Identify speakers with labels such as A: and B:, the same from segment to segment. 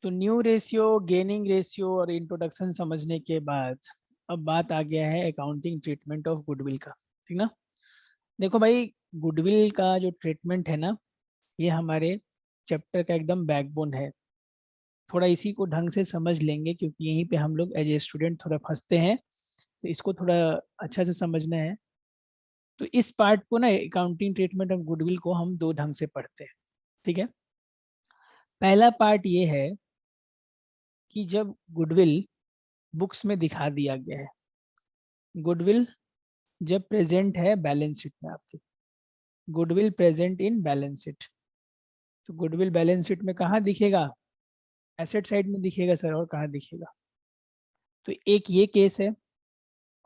A: तो new ratio, gaining ratio और introduction समझने के बाद अब बात आ गया है अकाउंटिंग ट्रीटमेंट ऑफ गुडविल का। ठीक ना। देखो भाई, गुडविल का जो ट्रीटमेंट है ना, ये हमारे चैप्टर का एकदम बैकबोन है। थोड़ा इसी को ढंग से समझ लेंगे क्योंकि यहीं पे हम लोग एज ए स्टूडेंट थोड़ा फंसते हैं, तो इसको थोड़ा अच्छा से समझना है। तो इस पार्ट को ना, अकाउंटिंग ट्रीटमेंट ऑफ गुडविल को हम दो ढंग से पढ़ते हैं। ठीक है। पहला पार्ट ये है कि जब गुडविल बुक्स में दिखा दिया गया है, गुडविल जब प्रेजेंट है बैलेंस शीट में आपके, goodwill present in balance sheet, तो गुडविल बैलेंस शीट में कहाँ दिखेगा? एसेट साइड में दिखेगा सर, और कहाँ दिखेगा? तो एक ये केस है,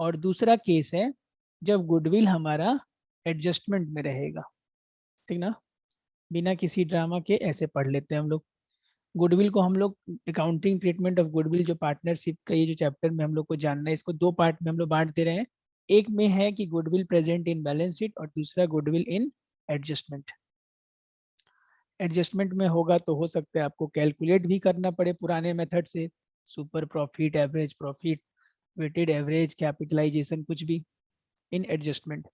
A: और दूसरा केस है जब गुडविल हमारा एडजस्टमेंट में रहेगा। ठीक ना। बिना किसी ड्रामा के ऐसे पढ़ लेते हैं हम लोग। गुडविल को हम लोग अकाउंटिंग ट्रीटमेंट ऑफ गुडविल जो पार्टनरशिप का ये जो चैप्टर में हम लोग को जानना है, इसको दो पार्ट में हम लोग बांट दे रहे हैं। एक में है कि goodwill present in balance sheet, और दूसरा गुडविल इन एडजस्टमेंट। एडजस्टमेंट में होगा तो हो सकता है आपको कैलकुलेट भी करना पड़े पुराने मेथड से, super profit, average profit, weighted average, capitalization, कुछ भी इन एडजस्टमेंट।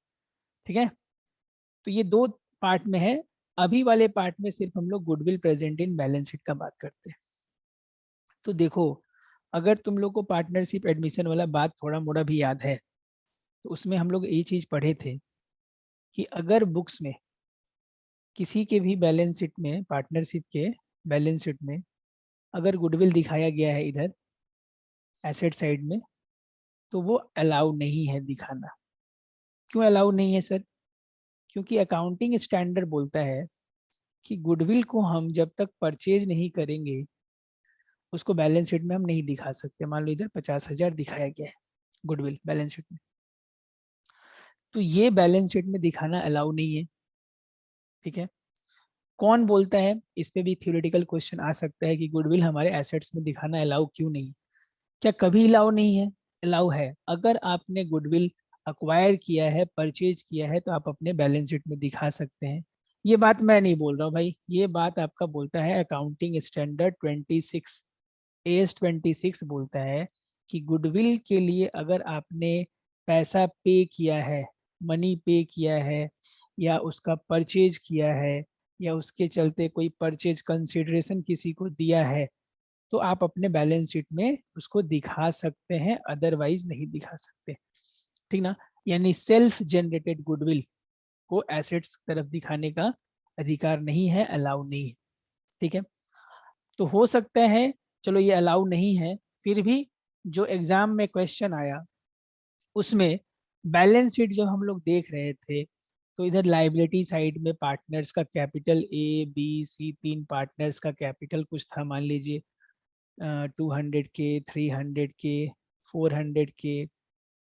A: ठीक है। तो ये दो पार्ट में है। अभी वाले पार्ट में सिर्फ हम लोग goodwill present in balance sheet का बात करते हैं। तो देखो, अगर तुम लोग को पार्टनरशिप एडमिशन वाला बात थोड़ा मोड़ा भी याद है, तो उसमें हम लोग ये चीज पढ़े थे कि अगर बुक्स में किसी के भी बैलेंस शीट में, पार्टनरशिप के बैलेंस शीट में अगर गुडविल दिखाया गया है इधर एसेट साइड में, तो वो अलाउ नहीं है दिखाना। क्यों अलाउ नहीं है सर? क्योंकि अकाउंटिंग स्टैंडर्ड बोलता है कि गुडविल को हम जब तक परचेज नहीं करेंगे उसको बैलेंस शीट में हम नहीं दिखा सकते। मान लो इधर 50,000 दिखाया गया है गुडविल बैलेंस शीट में, तो ये बैलेंस शीट में दिखाना अलाउ नहीं है। ठीक है। कौन बोलता है? इस पे भी थ्योरेटिकल क्वेश्चन आ सकता है कि गुडविल हमारे एसेट्स में दिखाना अलाउ क्यों नहीं है। क्या कभी अलाउ नहीं है? अलाउ है। अगर आपने गुडविल अक्वायर किया है, परचेज किया है, तो आप अपने बैलेंस शीट में दिखा सकते हैं। ये बात मैं नहीं बोल रहा हूँ भाई, ये बात आपका बोलता है अकाउंटिंग स्टैंडर्ड 26, AS 26 बोलता है कि गुडविल के लिए अगर आपने पैसा पे किया है, मनी पे किया है, या उसका परचेज किया है, या उसके चलते कोई परचेज कंसिडरेशन किसी को दिया है, तो आप अपने बैलेंस शीट में उसको दिखा सकते हैं, अदरवाइज नहीं दिखा सकते। ठीक ना। यानी सेल्फ जनरेटेड गुडविल को एसेट्स तरफ दिखाने का अधिकार नहीं है, अलाउ नहीं है। ठीक है। तो हो सकता है, चलो ये अलाउ नहीं है, फिर भी जो एग्जाम में क्वेश्चन आया उसमें बैलेंस शीट जब हम लोग देख रहे थे, तो इधर लाइबिलिटी साइड में पार्टनर्स का कैपिटल A, B, C, तीन पार्टनर्स का कैपिटल कुछ था, मान लीजिए 200K, 300K, 400K।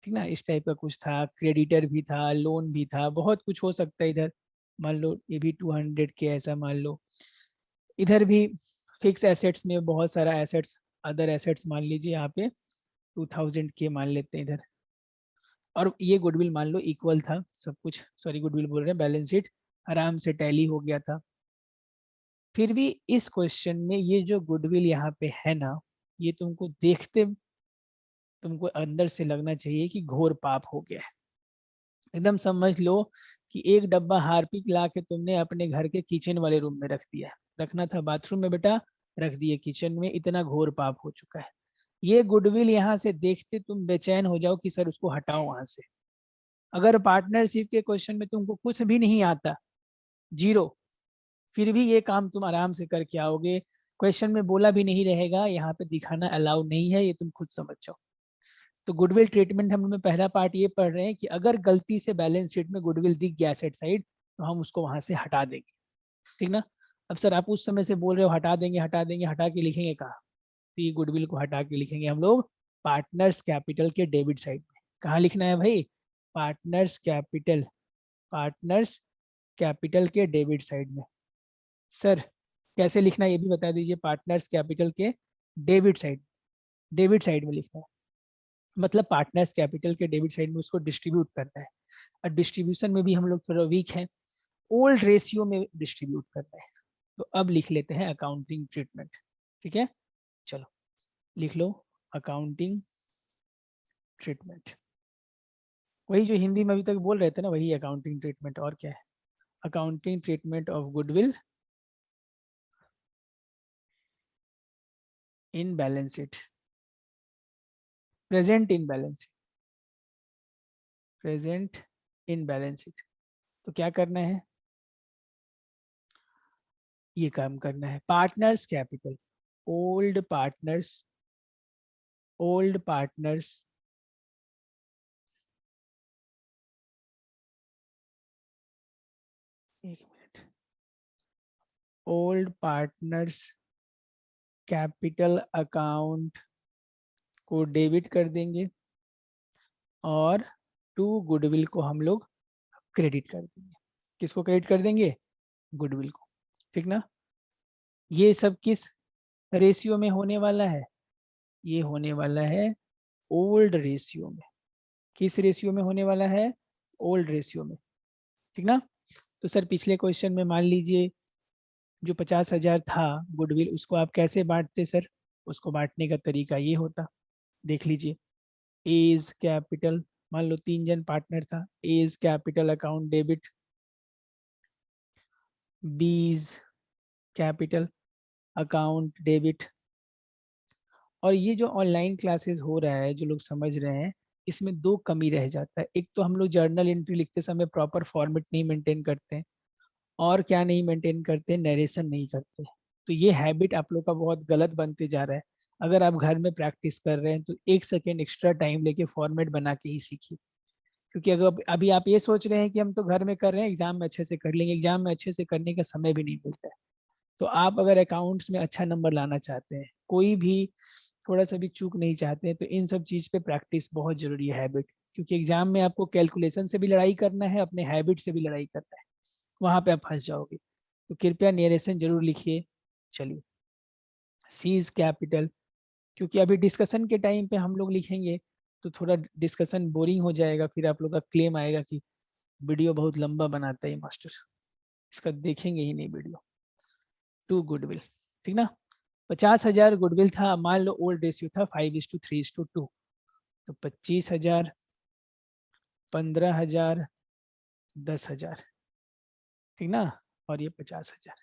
A: ठीक ना, इस टाइप का कुछ था। क्रेडिटर भी था, लोन भी था, बहुत कुछ हो सकता है इधर। मान लो ये भी 200K ऐसा मान लो। इधर भी फिक्स एसेट्स में बहुत सारा एसेट्स, अदर एसेट्स मान लीजिए यहाँ पे 2000K मान लेते हैं इधर। और ये गुडविल मान लो इक्वल था सब कुछ, सॉरी गुडविल बोल रहे हैं, बैलेंस शीट आराम से टैली हो गया था। फिर भी इस क्वेश्चन में ये जो गुडविल यहाँ पे है ना, ये तुमको देखते तुमको अंदर से लगना चाहिए कि घोर पाप हो गया है। एकदम समझ लो कि एक डब्बा हार्पिक ला के तुमने अपने घर के किचन वाले रूम में रख दिया। रखना था बाथरूम में बेटा, रख दिए किचन में। इतना घोर पाप हो चुका है। ये गुडविल यहाँ से देखते तुम बेचैन हो जाओ कि सर उसको हटाओ वहां से। अगर पार्टनरशिप के क्वेश्चन में तुमको कुछ भी नहीं आता, जीरो, फिर भी ये काम तुम आराम से करके आओगे। क्वेश्चन में बोला भी नहीं रहेगा यहाँ पे दिखाना अलाउ नहीं है, ये तुम खुद समझ जाओ। तो गुडविल ट्रीटमेंट हम लोग पहला पार्ट ये पढ़ रहे हैं कि अगर गलती से बैलेंस शीट में गुडविल दिख गया एसेट साइड, तो हम उसको वहां से हटा देंगे। ठीक ना। अब सर आप उस समय से बोल रहे हो हटा देंगे हटा देंगे, हटा के लिखेंगे कहाँ? तो ये गुडविल को हटा के लिखेंगे हम लोग पार्टनर्स कैपिटल के डेबिट साइड में। कहाँ लिखना है भाई? पार्टनर्स कैपिटल, पार्टनर्स कैपिटल के डेबिट साइड में। सर कैसे लिखना है ये भी बता दीजिए। पार्टनर्स कैपिटल के डेबिट साइड, डेबिट साइड में लिखना है। मतलब पार्टनर्स कैपिटल के डेबिट साइड में उसको डिस्ट्रीब्यूट करना है। और डिस्ट्रीब्यूशन में भी हम लोग थोड़ा वीक हैं, ओल्ड रेशियो में डिस्ट्रीब्यूट करना है। तो अब लिख लेते हैं अकाउंटिंग ट्रीटमेंट। ठीक है। चलो लिख लो अकाउंटिंग ट्रीटमेंट, वही जो हिंदी में अभी तक बोल रहे थे ना, वही अकाउंटिंग ट्रीटमेंट, और क्या है, accounting treatment of goodwill in balance sheet, present in balance sheet, present in balance sheet. तो क्या करना है, ये काम करना है, partners capital, old partners, old partners एक minute, old partners capital account को डेबिट कर देंगे और टू गुडविल को हम लोग क्रेडिट कर देंगे। किसको क्रेडिट कर देंगे, गुडविल को, ठीक ना। ये सब किस रेशियो में होने वाला है, ये होने वाला है ओल्ड रेशियो में। किस रेशियो में होने वाला है, ओल्ड रेशियो में, ठीक ना। तो सर पिछले क्वेश्चन में मान लीजिए जो 50,000 था गुडविल, उसको आप कैसे बांटते सर, उसको बांटने का तरीका ये होता, देख लीजिए, एज कैपिटल, मान लो 3 जन पार्टनर था, A's capital account debit, B's capital account debit. और ये जो ऑनलाइन क्लासेस हो रहा है, जो लोग समझ रहे हैं, इसमें दो कमी रह जाता है, एक तो हम लोग जर्नल एंट्री लिखते समय प्रॉपर फॉर्मेट नहीं मेंटेन करते हैं, और क्या नहीं मेंटेन करते, नरेशन नहीं करते। तो ये हैबिट आप लोग का बहुत गलत बनते जा रहा है। अगर आप घर में प्रैक्टिस कर रहे हैं तो 1 सेकेंड एक्स्ट्रा टाइम लेके फॉर्मेट बना के ही सीखिए, क्योंकि अगर अभी आप ये सोच रहे हैं कि हम तो घर में कर रहे हैं, एग्जाम में अच्छे से कर लेंगे, एग्जाम में अच्छे से करने का समय भी नहीं मिलता है। तो आप अगर अकाउंट्स में अच्छा नंबर लाना चाहते हैं, कोई भी थोड़ा सा भी चूक नहीं चाहते हैं, तो इन सब चीज़ पे प्रैक्टिस बहुत जरूरी है, हैबिट, क्योंकि एग्जाम में आपको कैलकुलेशन से भी लड़ाई करना है, अपने हैबिट से भी लड़ाई करना है, वहां पे आप फंस जाओगे। तो कृपया नरेशन जरूर लिखिए। चलिए, सीज कैपिटल, क्योंकि अभी डिस्कशन के टाइम पे हम लोग लिखेंगे तो थोड़ा डिस्कशन बोरिंग हो जाएगा, फिर आप लोग का क्लेम आएगा कि वीडियो बहुत लंबा बनाता है मास्टर, इसका देखेंगे ही नहीं वीडियो। टू गुडविल, ठीक ना, 50,000 गुडविल था, मान लो ओल्ड रेशियो था 5:3:2, तो 25,000, 15,000, 10,000, ठीक ना, और ये 50,000।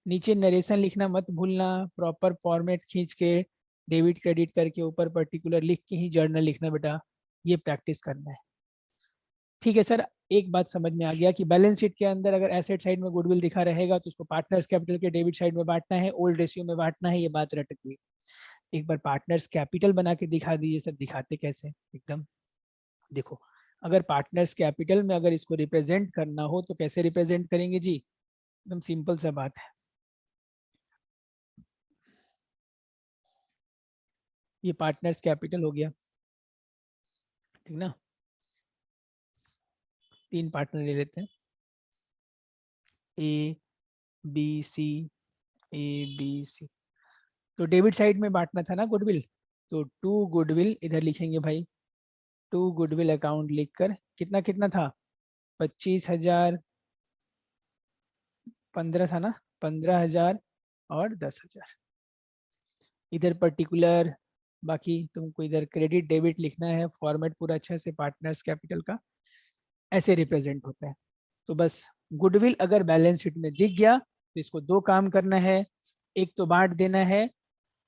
A: नीचे नरेशन लिखना मत भूलना, प्रॉपर फॉर्मेट खींच के डेबिट क्रेडिट करके ऊपर पर्टिकुलर लिख के ही जर्नल लिखना बेटा, ये प्रैक्टिस करना है, ठीक है सर। एक बात समझ में आ गया कि बैलेंस शीट के अंदर अगर एसेट साइड में गुडविल दिखा रहेगा तो उसको पार्टनर्स कैपिटल के डेबिट साइड में बांटना है, ओल्ड रेशियो में बांटना है, ये बात रट गई। एक बार पार्टनर्स कैपिटल बना के दिखा दीजिए सर, दिखाते कैसे, एकदम देखो, अगर पार्टनर्स कैपिटल में अगर इसको रिप्रेजेंट करना हो तो कैसे रिप्रेजेंट करेंगे जी, एकदम सिंपल सा बात है, ये पार्टनर्स कैपिटल हो गया, ठीक ना। 3 पार्टनर ले लेते हैं, A B C, A B C. तो डेबिट साइड में बांटना था ना गुडविल, तो टू गुडविल इधर लिखेंगे भाई, टू गुडविल अकाउंट लिखकर, कितना कितना था, 25,000, 15 था ना, 15,000 और 10,000, इधर पर्टिकुलर, बाकी तुमको इधर क्रेडिट डेबिट लिखना है, फॉर्मेट पूरा अच्छा से पार्टनर्स कैपिटल का ऐसे रिप्रेजेंट होता है। तो बस गुडविल अगर बैलेंस शीट में दिख गया तो इसको दो काम करना है, एक तो बांट देना है,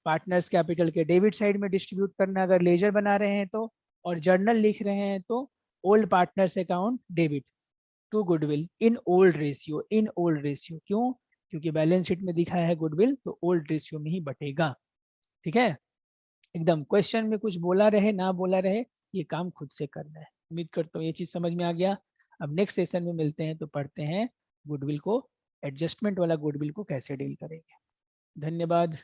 A: पार्टनर्स कैपिटल के डेबिट साइड में डिस्ट्रीब्यूट करना अगर लेजर बना रहे हैं तो, और जर्नल लिख रहे हैं तो old partners account debit to goodwill in old ratio, in old ratio, क्यों, क्योंकि बैलेंस शीट में दिखा है गुडविल तो ओल्ड रेशियो में ही बटेगा, ठीक है। एकदम क्वेश्चन में कुछ बोला रहे ना बोला रहे, ये काम खुद से करना है। उम्मीद करता हूँ ये चीज समझ में आ गया। अब नेक्स्ट सेशन में मिलते हैं तो पढ़ते हैं गुडविल को, एडजस्टमेंट वाला गुडविल को कैसे डील करेंगे। धन्यवाद।